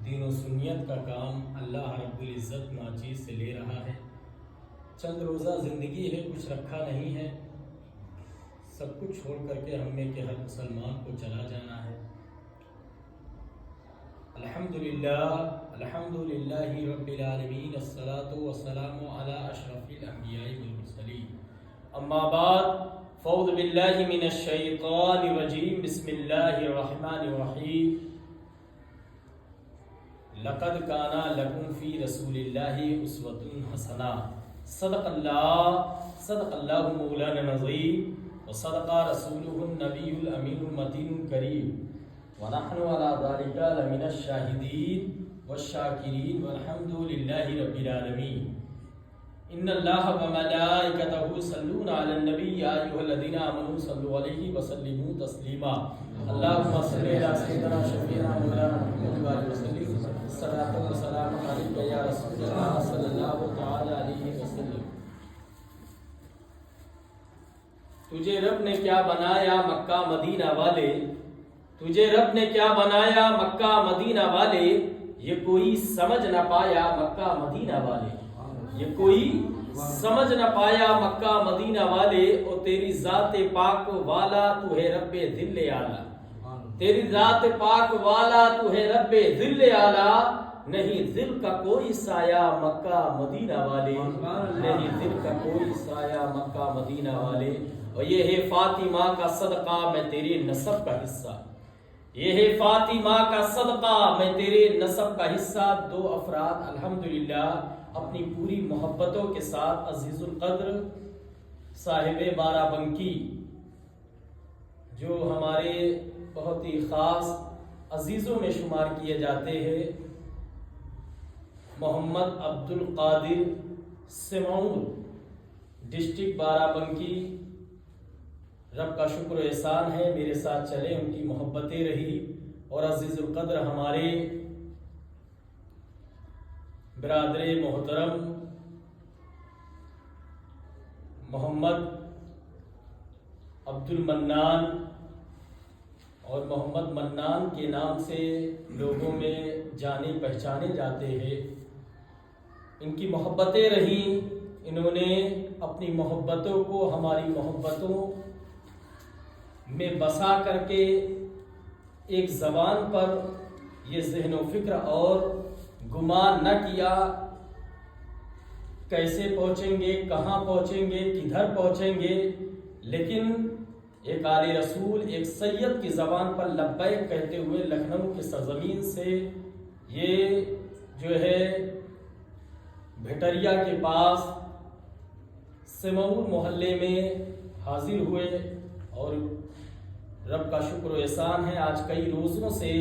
دین و سنیت کا کام اللہ رب العزت ناچیز سے لے رہا ہے۔ چند روزہ زندگی ہے، کچھ رکھا نہیں ہے، سب کچھ چھوڑ کر کے ہم میں کہ ہر مسلمان کو چلا جانا ہے۔ الحمدللہ رب العالمین، الصلاۃ والسلام علی اشرف الانبیاء والمرسلین، اما بعد فاعوذ باللہ من الشیطان الرجیم، بسم اللہ الرحمن الرحیم۔ لقد کان لکم فی رسول اللہ اسوۃ حسنہ، صدق اللہ مولانا العظیم، وصدق رسولہ النبی الامین المتین الکریم، ونحن علی ذلک لمن الشاہدین والشاکرین، والحمد للہ رب العالمین۔ ان اللہ وملائکتہ یصلون علی النبی، یا ایھا الذین آمنوا صلوا علیہ وسلموا تسلیما۔ اللہم صل علی سیدنا شفیعنا مولانا محمد وآلہ وسلم، الصلاۃ والسلام علیک یا رسول اللہ صلی اللہ تعالی علیہ وسلم۔ تجھے رب نے کیا بنایا مکہ مدینہ والے، تجھے رب نے کیا بنایا مکہ مدینہ والے، یہ کوئی سمجھ نہ پایا مکہ مدینہ والے، یہ کوئی سمجھ نہ پایا مکہ مدینہ والے، اور تیری ذات پاک والا تو ہے رب ذل اعلیٰ، تیری ذات پاک والا تو ہے رب ذل اعلیٰ، نہیں ذل کا کوئی سایہ مکہ مدینہ والے، نہیں ذل کا کوئی سایہ مکہ مدینہ والے۔ اور یہ ہے فاطمہ کا صدقہ میں تیرے نسب کا حصہ، یہ ہے فاطمہ کا صدقہ میں تیرے نسب کا حصہ۔ دو افراد الحمدللہ اپنی پوری محبتوں کے ساتھ عزیز القدر صاحب بارہ بنکی، جو ہمارے بہت ہی خاص عزیزوں میں شمار کیے جاتے ہیں، محمد عبد القادر سمعون، ڈسٹرکٹ بارہ بنکی، رب کا شکر و احسان ہے میرے ساتھ چلے، ان کی محبتیں رہی، اور عزیز القدر ہمارے برادر محترم محمد عبد المنان، اور محمد منان کے نام سے لوگوں میں جانے پہچانے جاتے ہیں، ان کی محبتیں رہیں، انہوں نے اپنی محبتوں کو ہماری محبتوں میں بسا کر کے ایک زبان پر یہ ذہن و فکر اور گمان نہ کیا کیسے پہنچیں گے، کہاں پہنچیں گے، کدھر پہنچیں گے، لیکن ایک آل رسول، ایک سید کی زبان پر لبیک کہتے ہوئے لکھنؤ کی سرزمین سے یہ جو ہے بھٹریا کے پاس سمعون محلے میں حاضر ہوئے، اور رب کا شکر و احسان ہے آج کئی روزوں سے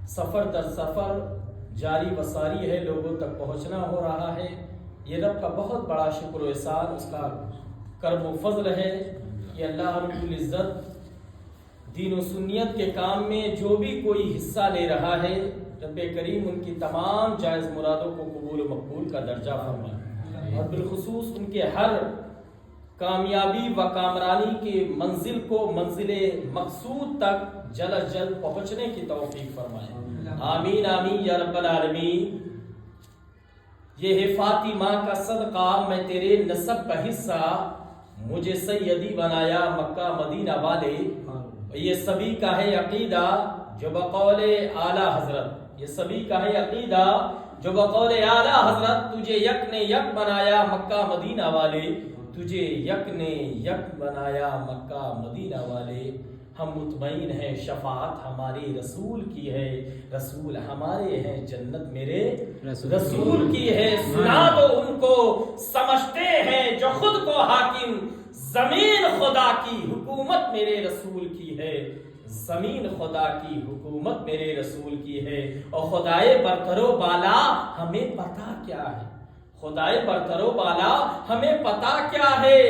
سفر در سفر جاری و ساری ہے، لوگوں تک پہنچنا ہو رہا ہے۔ یہ رب کا بہت بڑا شکر و احسان، اس کا کرم و فضل ہے کہ اللہ رب العزت دین و سنیت کے کام میں جو بھی کوئی حصہ لے رہا ہے، رب کریم ان کی تمام جائز مرادوں کو قبول و مقبول کا درجہ فرمائے، اور بالخصوص ان کے ہر کامیابی و کامرانی کی منزل کو منزل مقصود تک جلد از جلد پہنچنے کی توفیق فرمائے، آمین آمین یا رب العالمین۔ یہ ہے فاطمہ کا صدقہ میں تیرے نسب کا حصہ، مجھے سیدی بنایا مکہ مدینہ والے، یہ سبھی کا ہے عقیدہ جو بقول اعلیٰ حضرت، یہ سبھی کا ہے عقیدہ جو بقول اعلیٰ حضرت، تجھے یک نے یک بنایا مکہ مدینہ والے، تجھے یک نے یک بنایا مکہ مدینہ والے۔ ہم مطمئن ہیں شفاعت ہمارے رسول کی ہے، رسول ہمارے ہیں، جنت میرے رسول کی ہے، سنا دو ان کو سمجھتے ہیں جو خود کو حاکم، زمین خدا کی حکومت میرے رسول کی ہے، زمین خدا کی حکومت میرے رسول کی ہے، اور خدائے برتر و بالا ہمیں پتہ کیا ہے، خدائے برتر و بالا ہمیں پتہ کیا ہے،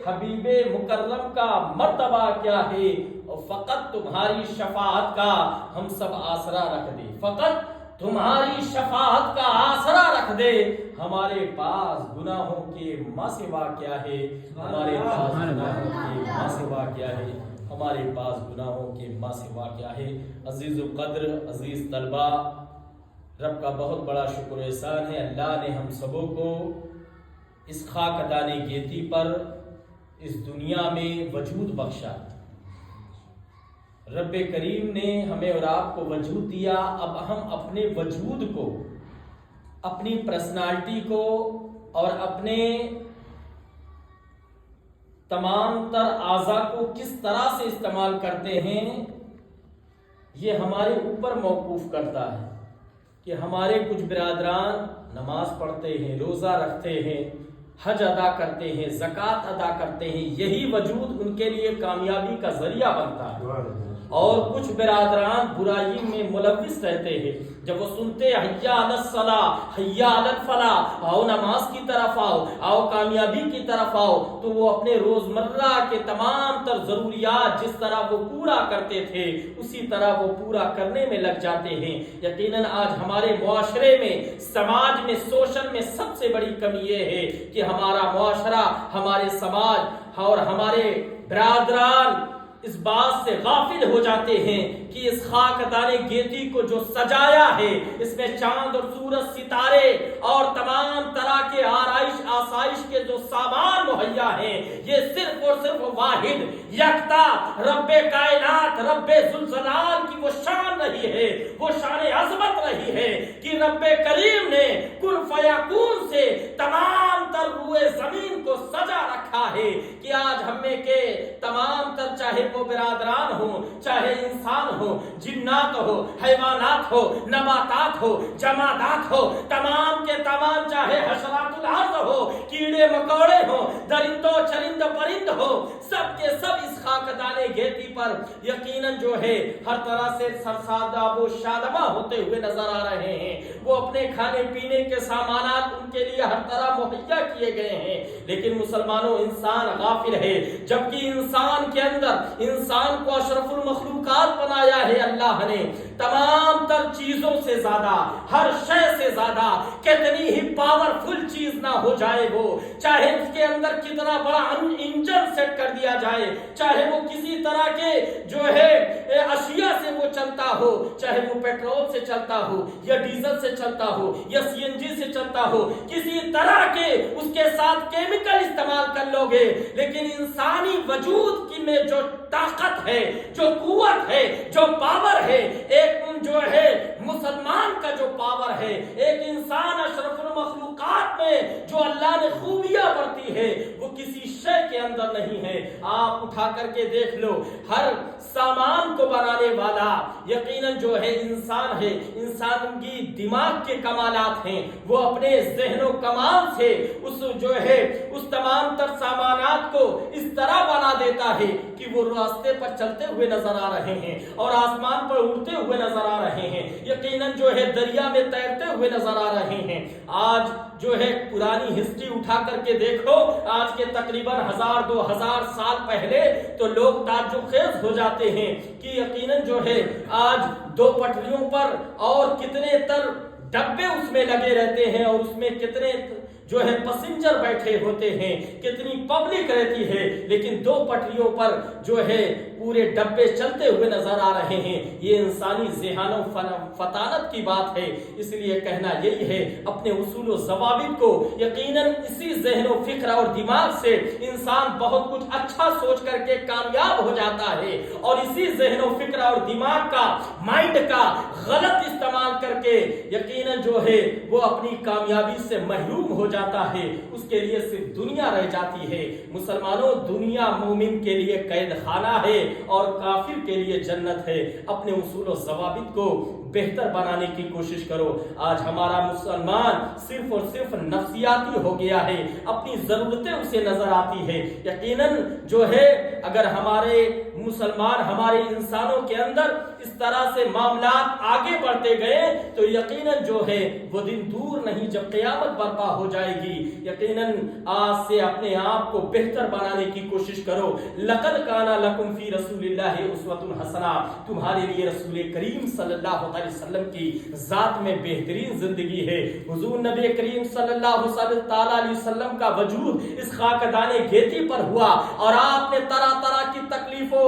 حبیب مکرم کا مرتبہ کیا ہے، اور فقط تمہاری شفاعت کا ہم سب آسرا رکھ دے، فقط تمہاری شفاعت کا آسرا رکھ دے، ہمارے پاس گناہوں کے ماں سوا کیا ہے، ہمارے پاس گناہوں کے ماں سوا کیا ہے۔ ہمارے پاس گناہوں کے ماں سوا کیا ہے۔ عزیز القدر، عزیز طلبہ، رب کا بہت بڑا شکر و احسان ہے، اللہ نے ہم سبوں کو اس خاکدان گیتی پر اس دنیا میں وجود بخشا۔ رب کریم نے ہمیں اور آپ کو وجود دیا، اب ہم اپنے وجود کو، اپنی پرسنالٹی کو اور اپنے تمام تر اعضاء کو کس طرح سے استعمال کرتے ہیں، یہ ہمارے اوپر موقوف کرتا ہے کہ ہمارے کچھ برادران نماز پڑھتے ہیں، روزہ رکھتے ہیں، حج ادا کرتے ہیں، زکوٰۃ ادا کرتے ہیں، یہی وجود ان کے لیے کامیابی کا ذریعہ بنتا ہے، اور کچھ برادران برائی میں ملوث رہتے ہیں۔ جب وہ سنتے حیا علی الصلاۃ، حیا علی الفلاح، آؤ نماز کی طرف آؤ، آؤ کامیابی کی طرف آؤ، تو وہ اپنے روزمرہ کے تمام تر ضروریات جس طرح وہ پورا کرتے تھے اسی طرح وہ پورا کرنے میں لگ جاتے ہیں۔ یقیناً آج ہمارے معاشرے میں، سماج میں، سوشل میں سب سے بڑی کمی یہ ہے کہ ہمارا معاشرہ، ہمارے سماج اور ہمارے برادران اس بات سے غافل ہو جاتے ہیں کہ اس خاکدان گیتی کو جو سجایا ہے، اس میں چاند اور سورج، ستارے اور تمام طرح کے آرائش آسائش کے جو سامان مہیا ہیں، یہ صرف اور صرف واحد یکتا رب کائنات، رب ذوالجلال کی وہ شان رہی ہے، وہ شان عظمت رہی ہے کہ رب کریم نے کن فیکون سے تمام تر روئے زمین کو سجا رکھا ہے کہ آج ہم میں کے تمام تر، چاہے وہ برادران ہو، چاہے انسان ہو، جنات ہو، حیوانات ہو، نباتات ہو، جمادات ہو، تمام کے تمام، چاہے حشرات الارض ہو، کیڑے مکوڑے ہو، درندو چرند پرند ہو، سب کے سب اس خاکدان گیتی پر یقیناً جو ہے ہر طرح سے سرساداب و شادمہ ہوتے ہوئے نظر آ رہے ہیں۔ وہ اپنے کھانے پینے کے سامانات ان کے لیے ہر طرح مہیا کیے گئے ہیں، لیکن مسلمانوں انسان غافل ہے، جبکہ انسان کے اندر، انسان کو اشرف المخلوقات بنایا ہے اللہ نے، تمام تر چیزوں سے زیادہ، ہر شے سے زیادہ، کتنی ہی پاورفل چیز نہ ہو جائے وہ، چاہے اس کے اندر کتنا بڑا انجن سیٹ کر دیا جائے، چاہے وہ کسی طرح کے جو ہے اشیاء سے وہ چلتا ہو، چاہے وہ پیٹرول سے چلتا ہو یا ڈیزل سے چلتا ہو یا سی این جی سے چلتا ہو، کسی طرح کے اس کے ساتھ کیمیکل استعمال کر لو گے، لیکن انسانی وجود کی میں جو طاقت ہے، جو قوت ہے، جو پاور ہے، ایک جو ہے مسلمان کا جو پاور ہے، ایک انسان اشرف المخلوقات میں جو اللہ نے خوبیاں برتی ہے، وہ کسی شے کے اندر نہیں ہے۔ آپ اٹھا کر کے دیکھ لو، ہر سامان کو بنانے والا یقیناً جو ہے انسان ہے، انسان کی دماغ کے کمالات ہیں، وہ اپنے ذہن و کمال سے اس جو ہے اس تمام تر سامانات کو اس طرح بنا دیتا ہے کہ وہ راستے پر چلتے ہوئے نظر آ رہے ہیں اور آسمان پر اڑتے ہوئے نظر آ رہے ہیں، یقیناً جو ہے دریا میں تیرتے ہوئے نظر آ رہے ہیں۔ آج جو ہے پرانی ہسٹری اٹھا کر کے دیکھو، آج کے تقریباً 1000-2000 سال پہلے تو لوگ تعجب خیز ہو جاتے ہیں کہ یقیناً جو ہے آج 2 پٹریوں پر اور کتنے تر ڈبے اس میں لگے رہتے ہیں اور اس میں کتنے جو ہے پیسنجر بیٹھے ہوتے ہیں، کتنی پبلک رہتی ہے، لیکن 2 پٹریوں پر جو ہے پورے ڈبے چلتے ہوئے نظر آ رہے ہیں۔ یہ انسانی ذہن و فطانت کی بات ہے، اس لیے کہنا یہی ہے اپنے اصول و ضوابط کو یقیناً اسی ذہن و فکر اور دماغ سے انسان بہت کچھ اچھا سوچ کر کے کامیاب ہو جاتا ہے، اور اسی ذہن و فکر اور دماغ کا، مائنڈ کا غلط استعمال کر کے یقیناً جو ہے وہ اپنی کامیابی سے محروم ہو جاتا ہے، اس کے لیے صرف دنیا رہ جاتی ہے۔ مسلمانوں، دنیا مومن کے لیے قید خانہ ہے اور کافر کے لیے جنت ہے۔ اپنے اصول و ضوابط کو بہتر بنانے کی کوشش کرو۔ آج ہمارا مسلمان صرف اور صرف نفسیاتی ہو گیا ہے، اپنی ضرورتیں اسے نظر آتی ہے۔ یقیناً جو ہے اگر ہمارے مسلمان، ہمارے انسانوں کے اندر اس طرح سے معاملات آگے بڑھتے گئے تو یقیناً جو ہے وہ دن دور نہیں جب قیامت برپا ہو جائے گی۔ یقیناً آج سے اپنے آپ کو بہتر بنانے کی کوشش کرو۔ لقد کان لکم فی رسول اللہ اسوۃ حسنہ، تمہارے لیے رسول کریم صلی اللہ علیہ وسلم کی ذات میں بہترین زندگی ہے۔ حضور نبی کریم صلی اللہ علیہ وسلم کا وجود اس خاکدان گیتی پر ہوا اور آپ نے طرح طرح کی تکلیفوں